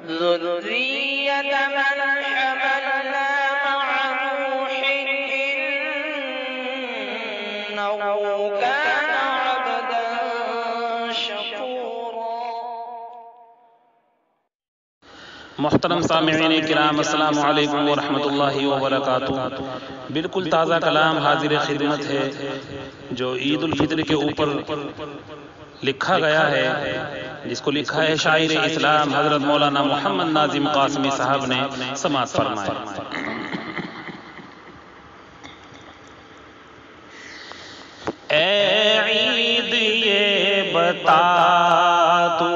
ذرية من حملنا مع نوح إنه كان عبدا شكورا۔ محترم سامعین کرام، السلام علیکم ورحمۃ اللہ وبرکاتہ۔ بالکل تازہ کلام حاضر خدمت ہے جو عید الفطر کے اوپر لکھا گیا ہے، جس کو لکھا ہے شاعر اسلام حضرت مولانا محمد ناظم قاسمی صاحب نے۔ سماعت فرمائیں۔ اے عید یہ بتا تو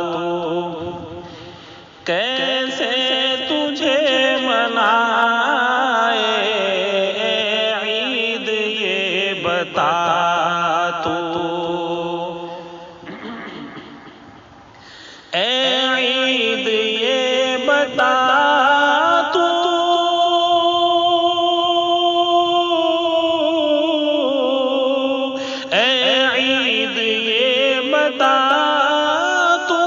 کیسے تجھے منائے، اے عید یہ بتا تو، اے عید یہ بتا تو، اے عید یہ بتا تو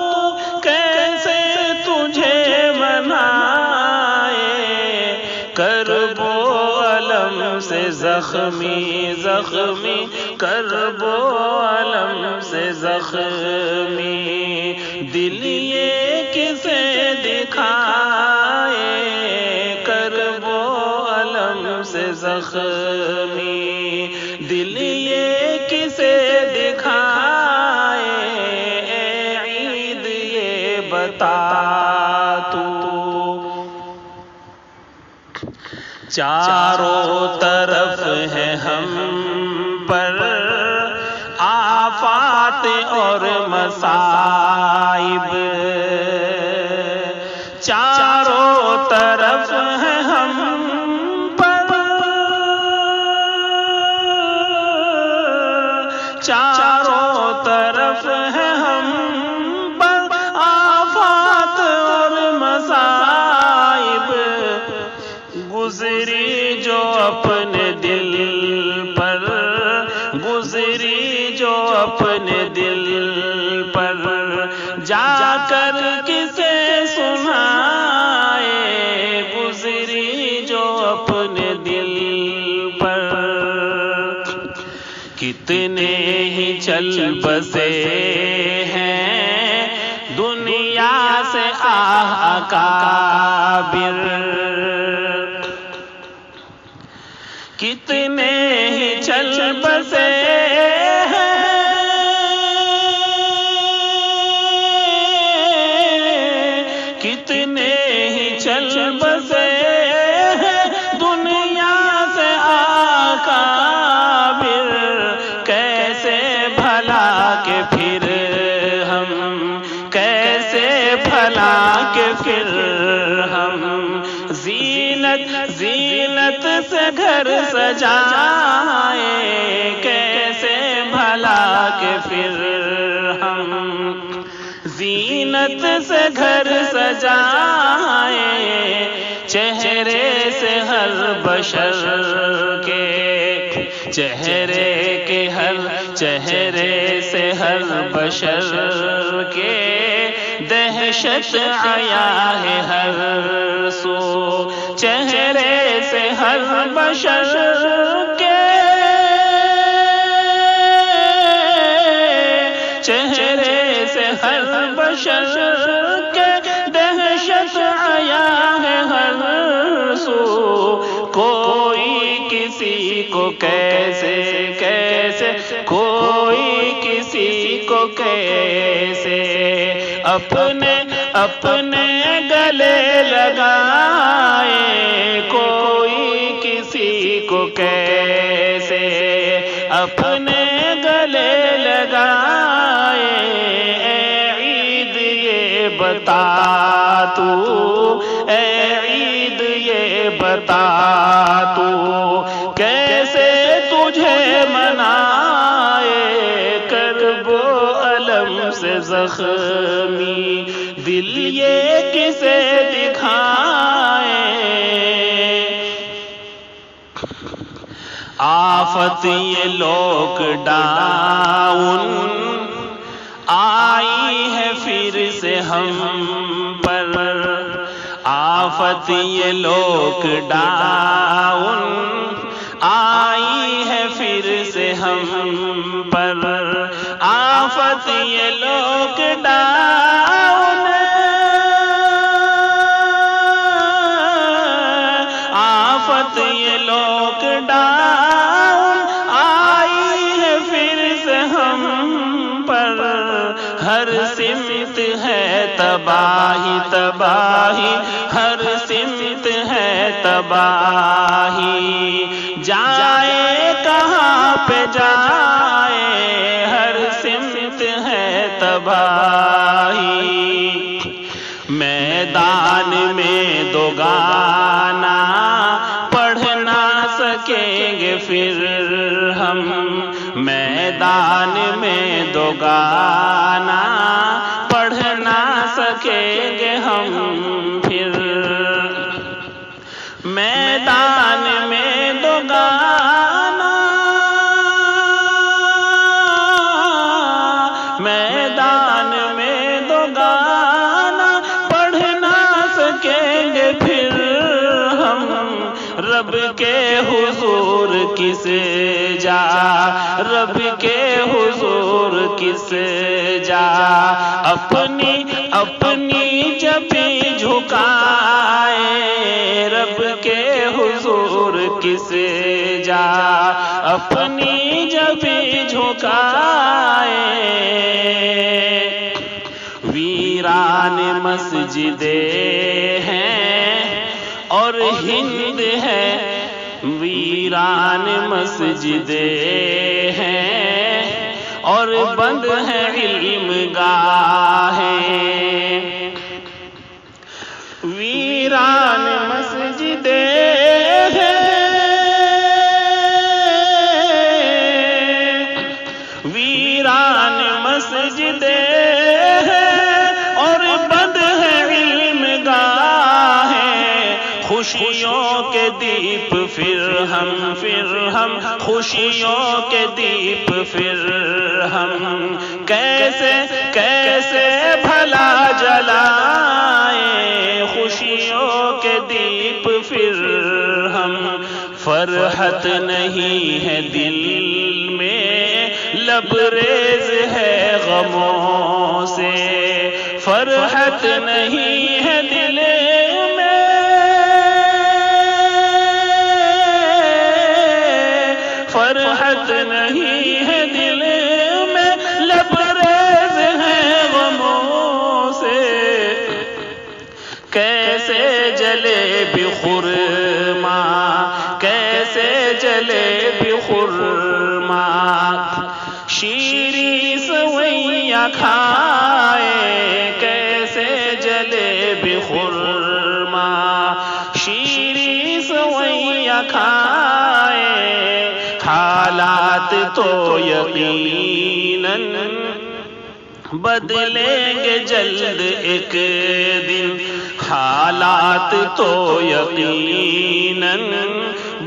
کیسے تجھے منائے، کرب و الم سے زخمی زخمی، کرب و الم سے زخمی، دل یہ کسے دکھائے، کرب و الم سے زخمی، دل یہ کسے دکھائے، اے عید یہ بتا تو۔ چاروں طرف ہے ہم پر آفات اور مصائب، چاروں طرف ہے ہم پر، چاروں طرف ہے ہم پر آفات اور مصائب، گزری جو اپنے دل پر، گزری جو اپنے دل پر، جا کر کسے سنائے، گزری جو اپنے دل پر، کتنے ہی چل بسے ہیں دنیا سے اکابر، کتنے ہی چل بسے ہیں، کتنے ہی چل بسے ہیں دنیا سے اکابر، کیسے بھلا کہ پھر ہم، کیسے بھلا کہ پھر ہم زینت زینت سے گھر سجائے، کیسے بھلا کہ پھر ہم زینت سے گھر سجائے، چہرے سے ہر بشر کے، چہرے کے ہر، چہرے سے ہر بشر کے دہشت آیا ہے ہر سو، چہرے سے ہر بشر کے، چہرے سے ہر بشر کے دہشت آیا ہے ہر سو، کوئی کسی کو کیسے کیسے، کوئی کسی کو کیسے اپنے اپنے گلے لگائے، کوئی کسی کو کیسے اپنے گلے لگائے، اے عید یہ بتا تو، اے عید یہ بتا تو کیسے تجھے منائے، کرب و الم سے زخمی، دل یہ کسے دکھائے، آفت یہ لاک ڈاؤن آئی ہے پھر سے ہم پر، آفت یہ لاک ڈاؤن آئی ہے پھر سے ہم پر، آفت یہ لاک ڈاؤن، آفت یہ لاک ڈاؤن آئی ہے پھر سے ہم پر، ہر سمت ہے تباہی تباہی، ہر سمت ہے تباہی، جائے کہاں پہ جائے، ہر سمت ہے تباہی، میدان میں دو گانا پڑھ نہ سکیں گے پھر ہم، میدان میں دو گانا پڑھ نہ سکیں گے ہم پھر، میدان میں دو گانا، میدان میں دو گانا پڑھ نہ سکیں گے پھر ہم، رب کے حضور کس جا، رب کے حضور کس جا، اپنی اپنی جبیں جھکائے، رب کے حضور کس جا، اپنی جبیں جھکائے، ویران مسجدیں ہیں اور ہند ہے، ویران مسجدیں ہیں اور بند ہے علم گاہیں، ویران مسجدیں ہیں، ویران مسجدیں ہیں اور بند ہے علم گاہیں، خوشیوں کے دیپ پھر ہم خوشیوں کے دیپ پھر ہم، کیسے کیسے بھلا جلائیں، خوشیوں کے دیپ پھر ہم، فرحت نہیں ہے دل میں لبریز ہے غموں سے، فرحت نہیں ہے دل میں، فرحت نہیں ہے دل میں لبریز ہے غموں سے، کیسے جلے بخرما، کیسے جلے بخرما، شیریں سویاں کھائے، کیسے جلے بخرما، شیریں سویاں کھائے، حالات تو یقیناً بدلیں گے جلد ایک دن، حالات تو یقیناً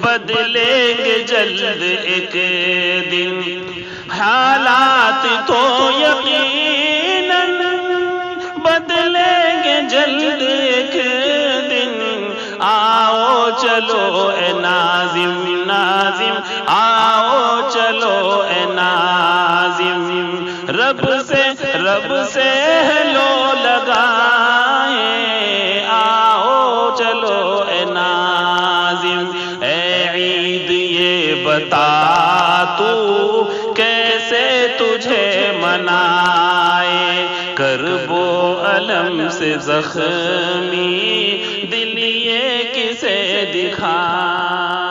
بدلیں گے جلد ایک دن، حالات تو یقیناً بدلیں گے جلد ایک دن، آؤ چلو اے ناظم ناظم، آؤ چلو اے ناظم، رب سے لو لگائیں، آؤ چلو اے ناظم، اے عید یہ بتا تو کیسے تجھے منائے، کرب و الم سے زخمی دل یہ کسے دکھائے۔